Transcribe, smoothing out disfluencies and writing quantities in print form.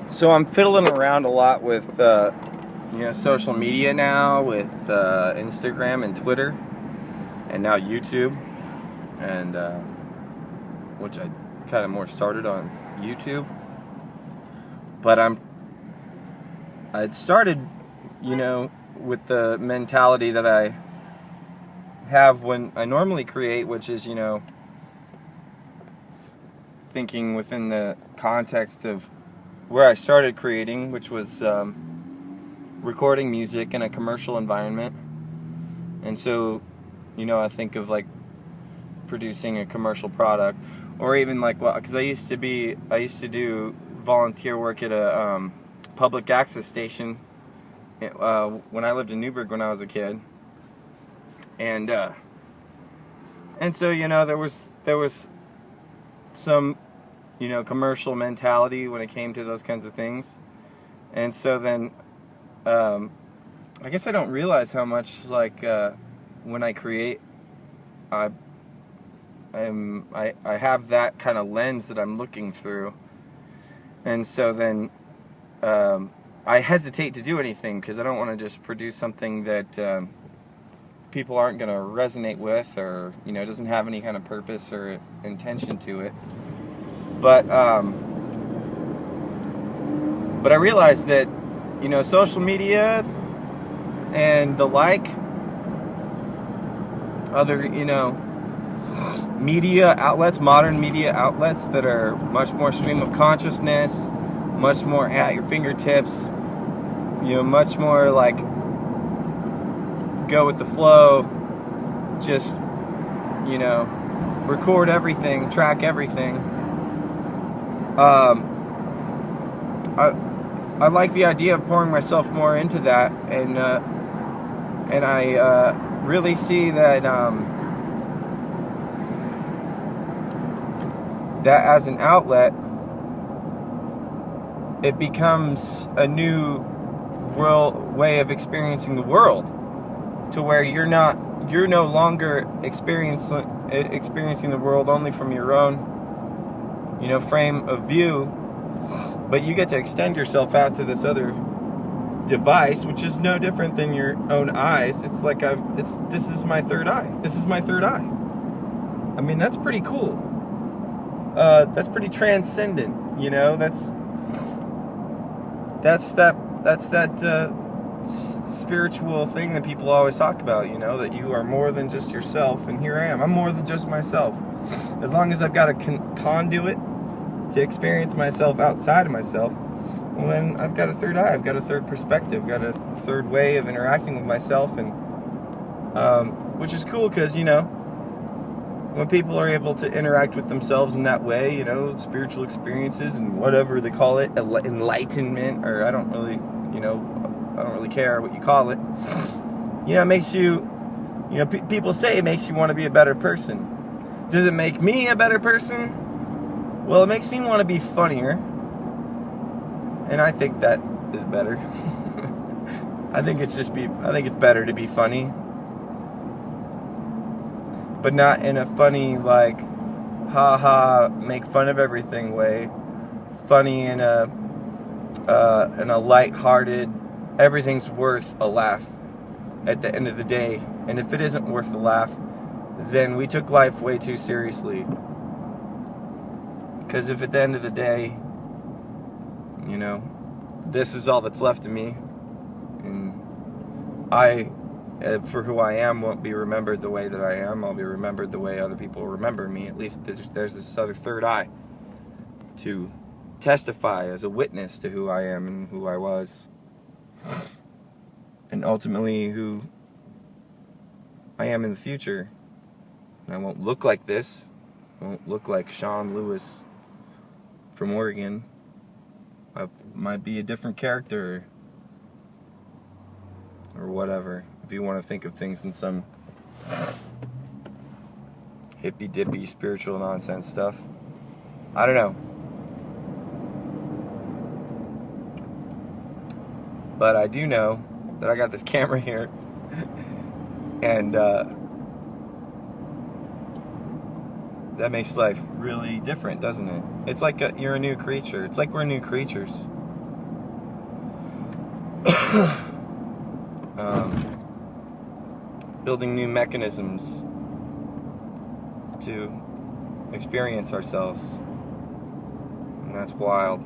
So I'm fiddling around a lot with social media now, with Instagram and Twitter, and now YouTube, and which I kind of more started on YouTube. But I'd started, with the mentality that I have when I normally create, which is, thinking within the context of where I started creating, which was recording music in a commercial environment. And so, I think of like producing a commercial product, or even like, well, because I used to do volunteer work at a public access station when I lived in Newburgh when I was a kid, and so there was some commercial mentality when it came to those kinds of things. And so then I guess I don't realize how much when I create I have that kind of lens that I'm looking through. And so then I hesitate to do anything because I don't want to just produce something that people aren't going to resonate with, or doesn't have any kind of purpose or intention to it. But I realized that social media and the other media outlets, modern media outlets that are much more stream of consciousness, much more at your fingertips, much more like go with the flow, just record everything, track everything. I like the idea of pouring myself more into that, and I really see that that as an outlet, it becomes a new way of experiencing the world, to where you're no longer experiencing the world only from your own frame of view, but you get to extend yourself out to this other device, which is no different than your own eyes. It's like this is my third eye. This is my third eye. I mean, that's pretty cool. That's pretty transcendent. That's that spiritual thing that people always talk about. That you are more than just yourself. And here I am. I'm more than just myself. As long as I've got a conduit to experience myself outside of myself, well, then I've got a third eye, I've got a third perspective, got a third way of interacting with myself, and which is cool, because when people are able to interact with themselves in that way, spiritual experiences and whatever they call it, enlightenment, or I don't really care what you call it. It makes you, people say it makes you want to be a better person. Does it make me a better person? Well, it makes me want to be funnier, and I think that is better. I think it's better to be funny, but not in a funny like ha make fun of everything way. Funny in a light-hearted, everything's worth a laugh at the end of the day. And if it isn't worth a laugh, then we took life way too seriously. Because if at the end of the day, this is all that's left of me, and I, for who I am, won't be remembered the way that I am. I'll be remembered the way other people remember me. At least there's this other third eye to testify as a witness to who I am and who I was, and ultimately who I am in the future. And I won't look like this. I won't look like Sean Lewis from Oregon. I might be a different character, or whatever, if you want to think of things in some hippy-dippy spiritual nonsense stuff. I don't know. But I do know that I got this camera here, and that makes life really different, doesn't it? It's like you're a new creature. It's like we're new creatures. building new mechanisms to experience ourselves, and that's wild.